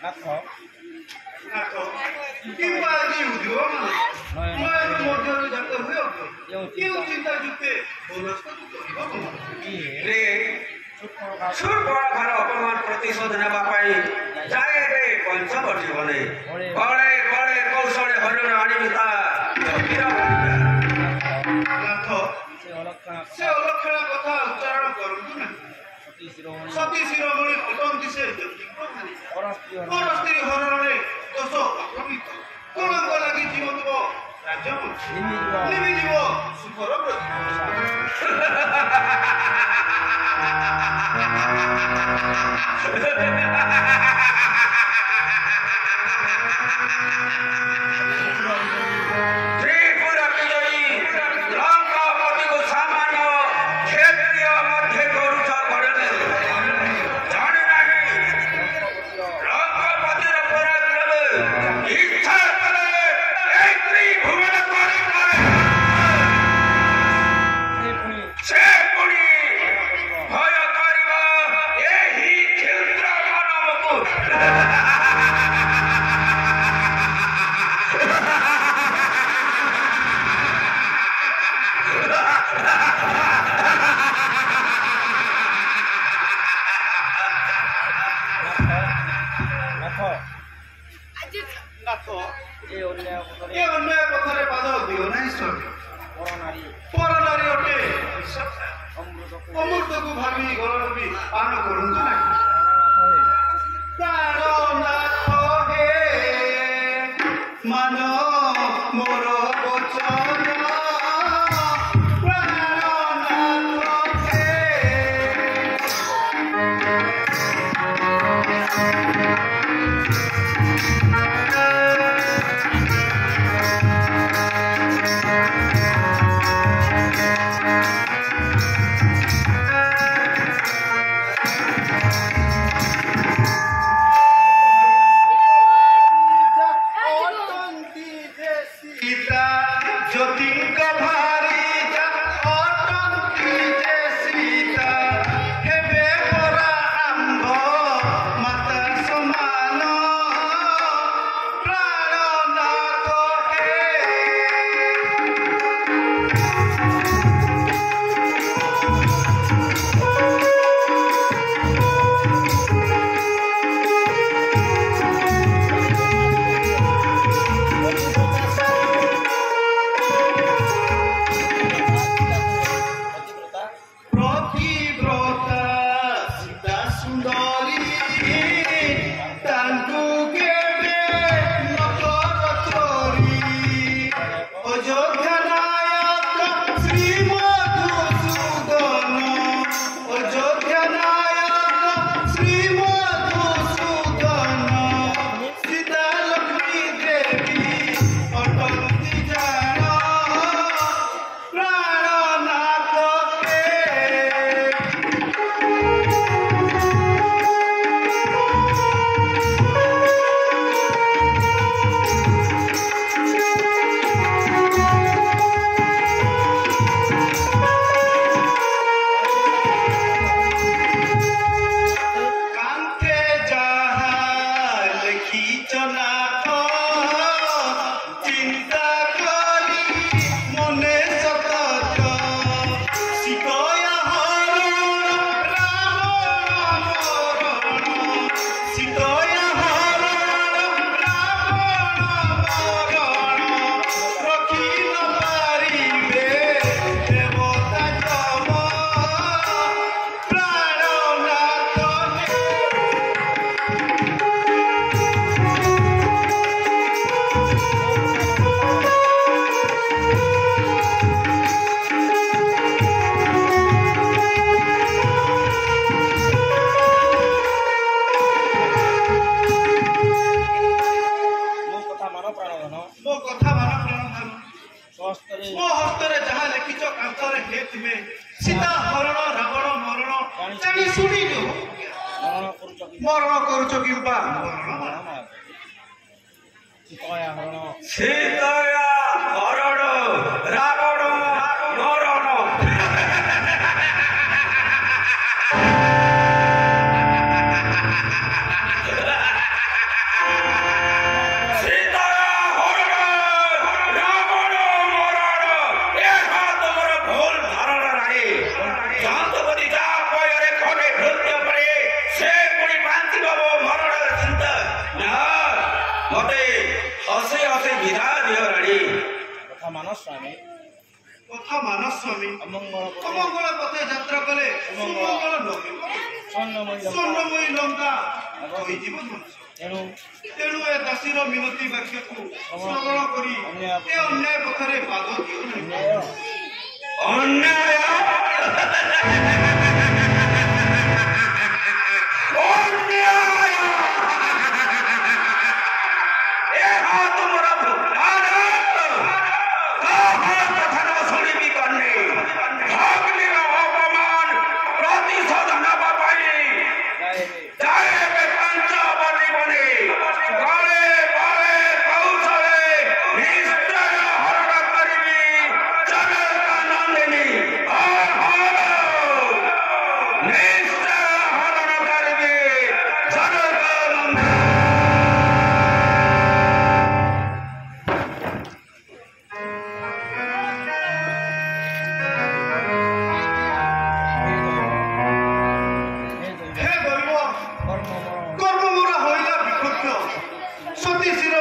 ନାଥ କିମ୍ବା ଆଜି ଉଦ୍ୟୋଗ ନୟନ ମଧ୍ୟରୁ ଜାତ ହୁଏ କେଉଁ ଚିନ୍ତା ଯୁକ୍ତେ ବନସ୍ପତି କରିବ ରେ ସୁର୍ବଣଭାର ଅପମାନ ପ୍ରତିଶୋଧ ନେବା ପାଇଁ ଯାଏ ରେ ପଞ୍ଚବଟୀ ବନେ ବଳେ ବଳେ କୌଶଳେ ହରିଣ ଆଣିବି ତା ନାଥ ସେ ଅଲକ୍ଷଣା କଥା ଉଚ୍ଚାରଣ କରନ୍ତୁ ନାହିଁ ସତୀ ଶିରୋମଣି ଅଟନ୍ତି ସେ ପର ସ୍ତ୍ରୀ ହରଣରେ ଦୋଷ ଆକ୍ରମିତ କଳଙ୍କ ଲାଗି ଜୀବତ୍ବ ରାଜ୍ୟ ନିମିଯିବ ସୁଖର ଅମୃତକୁ ଭାବି ଗରମ ବି ପାନ କରନ୍ତୁ ନାହିଁ ପ୍ରାଣନାଥ ହେ ମାନ ମୋର ବଚନ ପ୍ରାଣନାଥ ହେ ମରଣ କରୁଛ କିମ୍ବା ସୀତା ହରଣ ରାବଣ ମରଣ ମତେ ହସେଇ ହସେଇ ବିଧା ଦିଅରାଣୀ। କଥା ମାନ ସ୍ୱାମୀ କଥା ମାନ ସ୍ୱାମୀ ଅମଙ୍ଗଳ ଅମଙ୍ଗଳ ପଥେ ଯାତ୍ରା କଲେ ସୁମଙ୍ଗଳ ନହେବ। ସ୍ୱର୍ଣ୍ଣମୟୀ ଲଙ୍କା ହୋଇଯିବ ଧ୍ୱଂସ। ତେଣୁ ଏ ଦାସୀର ମିନତି ବାକ୍ୟକୁ ଶ୍ରବଣ କରି ଏ ଅନ୍ୟାୟ ପଥରେ ପାଦ ଦିଅ ନାହିଁ। ଅନ୍ୟାୟ ସତୀ ଶିର